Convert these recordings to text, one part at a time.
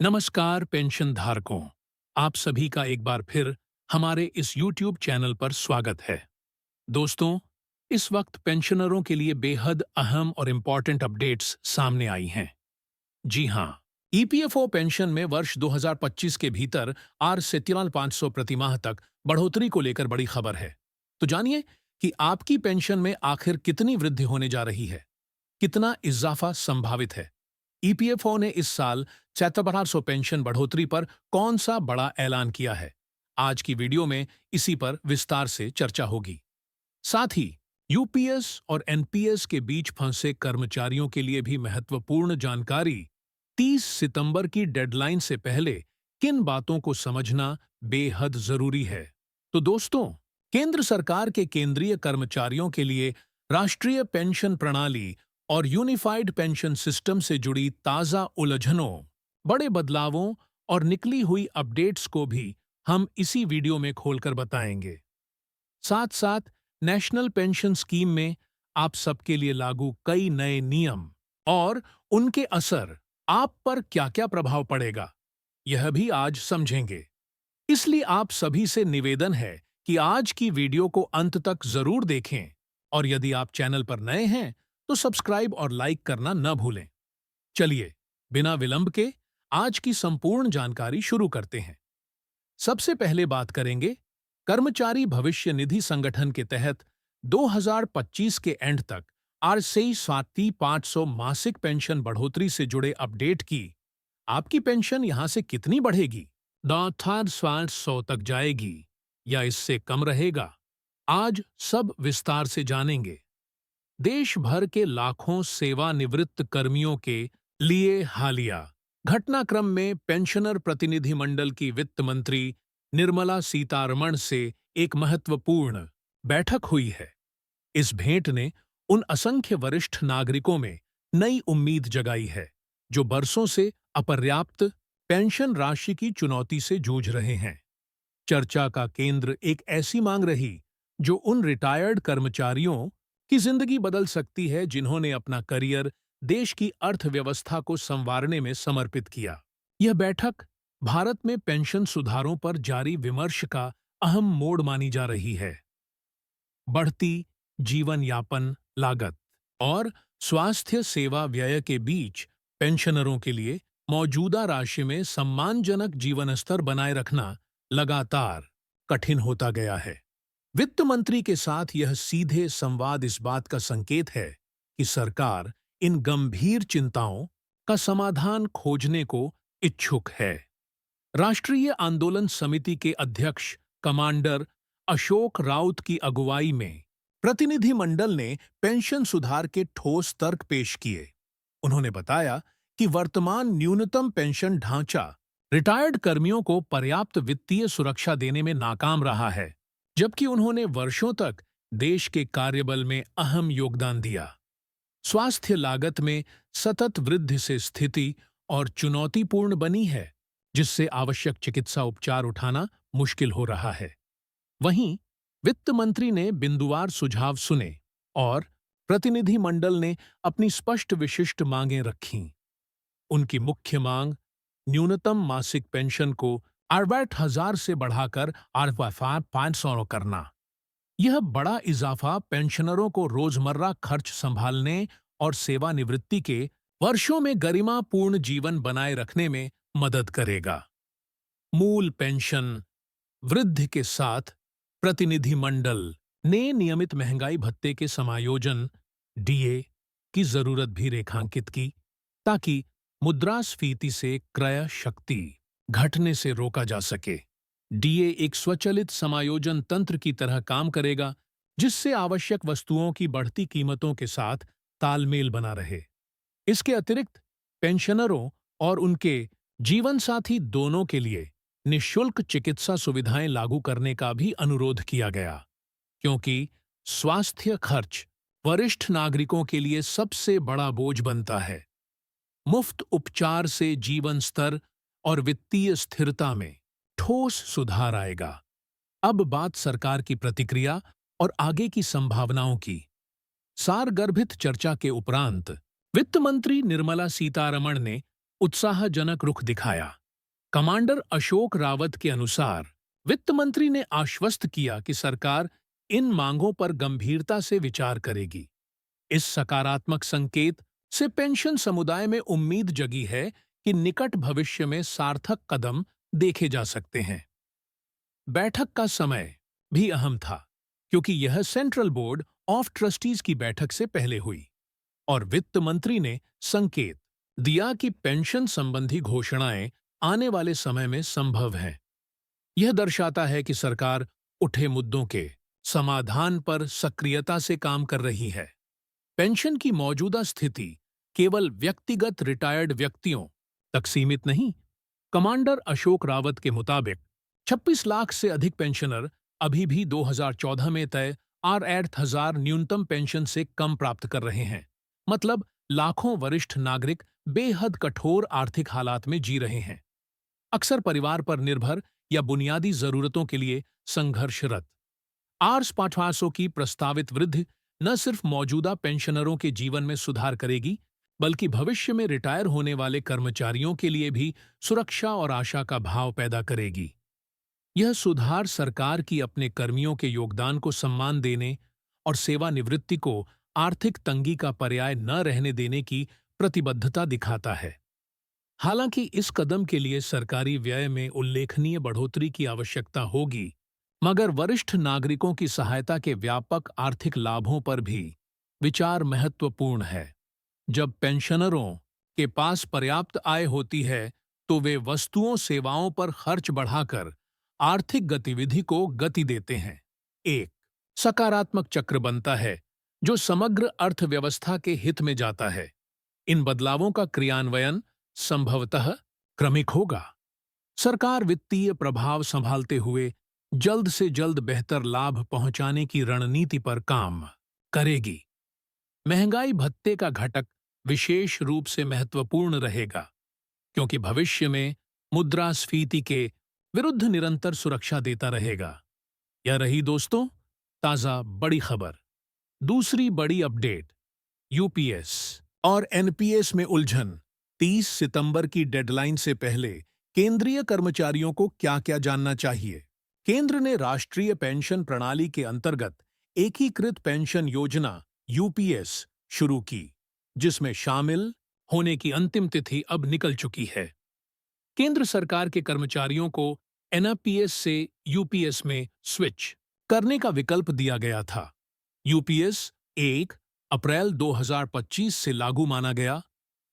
नमस्कार पेंशन धारकों, आप सभी का एक बार फिर हमारे इस YouTube चैनल पर स्वागत है। दोस्तों, इस वक्त पेंशनरों के लिए बेहद अहम और इम्पॉर्टेंट अपडेट्स सामने आई हैं। जी हाँ, ईपीएफओ पेंशन में वर्ष 2025 के भीतर R47,500 प्रतिमाह तक बढ़ोतरी को लेकर बड़ी खबर है। तो जानिए कि आपकी पेंशन में आखिर कितनी वृद्धि होने जा रही है, कितना इजाफा संभावित है। ईपीएफओ ने इस साल 47,500 पेंशन बढ़ोतरी पर कौन सा बड़ा ऐलान किया है? आज की वीडियो में इसी पर विस्तार से चर्चा होगी। साथ ही यूपीएस और एनपीएस के बीच फंसे कर्मचारियों के लिए भी महत्वपूर्ण जानकारी। 30 सितंबर की डेडलाइन से पहले किन बातों को समझना बेहद जरूरी है। तो दोस्तों, केंद्र सरकार के केंद्रीय कर्मचारियों के लिए राष्ट्रीय पेंशन प्रणाली और यूनिफाइड पेंशन सिस्टम से जुड़ी ताज़ा उलझनों, बड़े बदलावों और निकली हुई अपडेट्स को भी हम इसी वीडियो में खोलकर बताएंगे। साथ साथ नेशनल पेंशन स्कीम में आप सबके लिए लागू कई नए नियम और उनके असर आप पर क्या-क्या प्रभाव पड़ेगा, यह भी आज समझेंगे। इसलिए आप सभी से निवेदन है कि आज की वीडियो को अंत तक जरूर देखें और यदि आप चैनल पर नए हैं तो सब्सक्राइब और लाइक करना न भूलें। चलिए, बिना विलंब के आज की संपूर्ण जानकारी शुरू करते हैं। सबसे पहले बात करेंगे कर्मचारी भविष्य निधि संगठन के तहत 2025 के एंड तक R47,500 मासिक पेंशन बढ़ोतरी से जुड़े अपडेट की। आपकी पेंशन यहां से कितनी बढ़ेगी? 47,500 तक जाएगी या इससे कम रहेगा? आज सब विस्तार से जानेंगे। देश भर के लाखों सेवानिवृत्त कर्मियों के लिए हालिया घटनाक्रम में पेंशनर प्रतिनिधि मंडल की वित्त मंत्री निर्मला सीतारमण से एक महत्वपूर्ण बैठक हुई है। इस भेंट ने उन असंख्य वरिष्ठ नागरिकों में नई उम्मीद जगाई है जो बरसों से अपर्याप्त पेंशन राशि की चुनौती से जूझ रहे हैं। चर्चा का केंद्र एक ऐसी मांग रही जो उन रिटायर्ड कर्मचारियों की जिंदगी बदल सकती है जिन्होंने अपना करियर देश की अर्थव्यवस्था को संवारने में समर्पित किया। यह बैठक भारत में पेंशन सुधारों पर जारी विमर्श का अहम मोड़ मानी जा रही है। बढ़ती जीवन यापन लागत और स्वास्थ्य सेवा व्यय के बीच पेंशनरों के लिए मौजूदा राशि में सम्मानजनक जीवन स्तर बनाए रखना लगातार कठिन होता गया है। वित्त मंत्री के साथ यह सीधे संवाद इस बात का संकेत है कि सरकार इन गंभीर चिंताओं का समाधान खोजने को इच्छुक है। राष्ट्रीय आंदोलन समिति के अध्यक्ष कमांडर अशोक राउत की अगुवाई में प्रतिनिधि मंडल ने पेंशन सुधार के ठोस तर्क पेश किए। उन्होंने बताया कि वर्तमान न्यूनतम पेंशन ढांचा रिटायर्ड कर्मियों को पर्याप्त वित्तीय सुरक्षा देने में नाकाम रहा है, जबकि उन्होंने वर्षों तक देश के कार्यबल में अहम योगदान दिया। स्वास्थ्य लागत में सतत वृद्धि से स्थिति और चुनौतीपूर्ण बनी है, जिससे आवश्यक चिकित्सा उपचार उठाना मुश्किल हो रहा है। वहीं वित्त मंत्री ने बिंदुवार सुझाव सुने और प्रतिनिधि मंडल ने अपनी स्पष्ट विशिष्ट मांगें रखीं। उनकी मुख्य मांग न्यूनतम मासिक पेंशन को 68,000 से बढ़ाकर 8,500 करना। यह बड़ा इजाफा पेंशनरों को रोजमर्रा खर्च संभालने और सेवानिवृत्ति के वर्षों में गरिमापूर्ण जीवन बनाए रखने में मदद करेगा। मूल पेंशन वृद्धि के साथ प्रतिनिधि मंडल ने नियमित महंगाई भत्ते के समायोजन डीए की जरूरत भी रेखांकित की, ताकि मुद्रास्फीति से क्रय शक्ति घटने से रोका जा सके। डीए एक स्वचालित समायोजन तंत्र की तरह काम करेगा, जिससे आवश्यक वस्तुओं की बढ़ती कीमतों के साथ तालमेल बना रहे। इसके अतिरिक्त पेंशनरों और उनके जीवनसाथी दोनों के लिए निःशुल्क चिकित्सा सुविधाएं लागू करने का भी अनुरोध किया गया, क्योंकि स्वास्थ्य खर्च वरिष्ठ नागरिकों के लिए सबसे बड़ा बोझ बनता है। मुफ्त उपचार से जीवन स्तर और वित्तीय स्थिरता में ठोस सुधार आएगा। अब बात सरकार की प्रतिक्रिया और आगे की संभावनाओं की। सारगर्भित चर्चा के उपरांत वित्त मंत्री निर्मला सीतारमण ने उत्साहजनक रुख दिखाया। कमांडर अशोक रावत के अनुसार वित्त मंत्री ने आश्वस्त किया कि सरकार इन मांगों पर गंभीरता से विचार करेगी। इस सकारात्मक संकेत से पेंशन समुदाय में उम्मीद जगी है कि निकट भविष्य में सार्थक कदम देखे जा सकते हैं। बैठक का समय भी अहम था, क्योंकि यह सेंट्रल बोर्ड ऑफ ट्रस्टीज की बैठक से पहले हुई और वित्त मंत्री ने संकेत दिया कि पेंशन संबंधी घोषणाएं आने वाले समय में संभव हैं। यह दर्शाता है कि सरकार उठे मुद्दों के समाधान पर सक्रियता से काम कर रही है। पेंशन की मौजूदा स्थिति केवल व्यक्तिगत रिटायर्ड व्यक्तियों तक सीमित नहीं। कमांडर अशोक रावत के मुताबिक 26 लाख से अधिक पेंशनर अभी भी 2014 में तय R8000 न्यूनतम पेंशन से कम प्राप्त कर रहे हैं। मतलब लाखों वरिष्ठ नागरिक बेहद कठोर आर्थिक हालात में जी रहे हैं, अक्सर परिवार पर निर्भर या बुनियादी जरूरतों के लिए संघर्षरत। R500 की प्रस्तावित वृद्धि न सिर्फ मौजूदा पेंशनरों के जीवन में सुधार करेगी, बल्कि भविष्य में रिटायर होने वाले कर्मचारियों के लिए भी सुरक्षा और आशा का भाव पैदा करेगी। यह सुधार सरकार की अपने कर्मियों के योगदान को सम्मान देने और सेवानिवृत्ति को आर्थिक तंगी का पर्याय न रहने देने की प्रतिबद्धता दिखाता है। हालांकि इस कदम के लिए सरकारी व्यय में उल्लेखनीय बढ़ोतरी की आवश्यकता होगी, मगर वरिष्ठ नागरिकों की सहायता के व्यापक आर्थिक लाभों पर भी विचार महत्वपूर्ण है। जब पेंशनरों के पास पर्याप्त आय होती है, तो वे वस्तुओं सेवाओं पर खर्च बढ़ाकर आर्थिक गतिविधि को गति देते हैं। एक सकारात्मक चक्र बनता है जो समग्र अर्थव्यवस्था के हित में जाता है। इन बदलावों का क्रियान्वयन संभवतः क्रमिक होगा। सरकार वित्तीय प्रभाव संभालते हुए जल्द से जल्द बेहतर लाभ पहुंचाने की रणनीति पर काम करेगी। महंगाई भत्ते का घटक विशेष रूप से महत्वपूर्ण रहेगा, क्योंकि भविष्य में मुद्रास्फीति के विरुद्ध निरंतर सुरक्षा देता रहेगा। यह रही दोस्तों ताजा बड़ी खबर। दूसरी बड़ी अपडेट, यूपीएस और एनपीएस में उलझन। 30 सितंबर की डेडलाइन से पहले केंद्रीय कर्मचारियों को क्या-क्या जानना चाहिए? केंद्र ने राष्ट्रीय पेंशन प्रणाली के अंतर्गत एकीकृत पेंशन योजना यूपीएस शुरू की, जिसमें शामिल होने की अंतिम तिथि अब निकल चुकी है। केंद्र सरकार के कर्मचारियों को एनपीएस से यूपीएस में स्विच करने का विकल्प दिया गया था। यूपीएस 1 अप्रैल 2025 से लागू माना गया,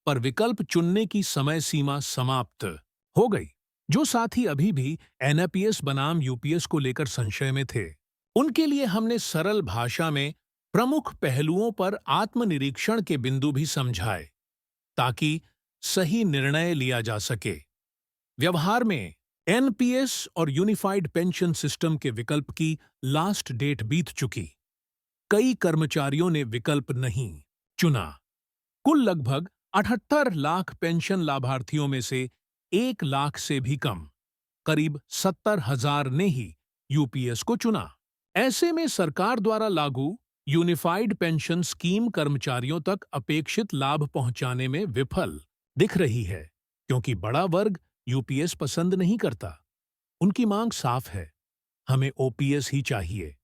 पर विकल्प चुनने की समय सीमा समाप्त हो गई। जो साथी अभी भी एनपीएस बनाम यूपीएस को लेकर संशय में थे, उनके लिए हमने सरल भाषा में प्रमुख पहलुओं पर आत्मनिरीक्षण के बिंदु भी समझाए, ताकि सही निर्णय लिया जा सके। व्यवहार में एनपीएस और यूनिफाइड पेंशन सिस्टम के विकल्प की लास्ट डेट बीत चुकी। कई कर्मचारियों ने विकल्प नहीं चुना। कुल लगभग 78 लाख पेंशन लाभार्थियों में से 1 लाख से भी कम, करीब 70,000 ने ही यूपीएस को चुना। ऐसे में सरकार द्वारा लागू यूनिफाइड पेंशन स्कीम कर्मचारियों तक अपेक्षित लाभ पहुंचाने में विफल दिख रही है, क्योंकि बड़ा वर्ग यूपीएस पसंद नहीं करता। उनकी मांग साफ है, हमें ओपीएस ही चाहिए।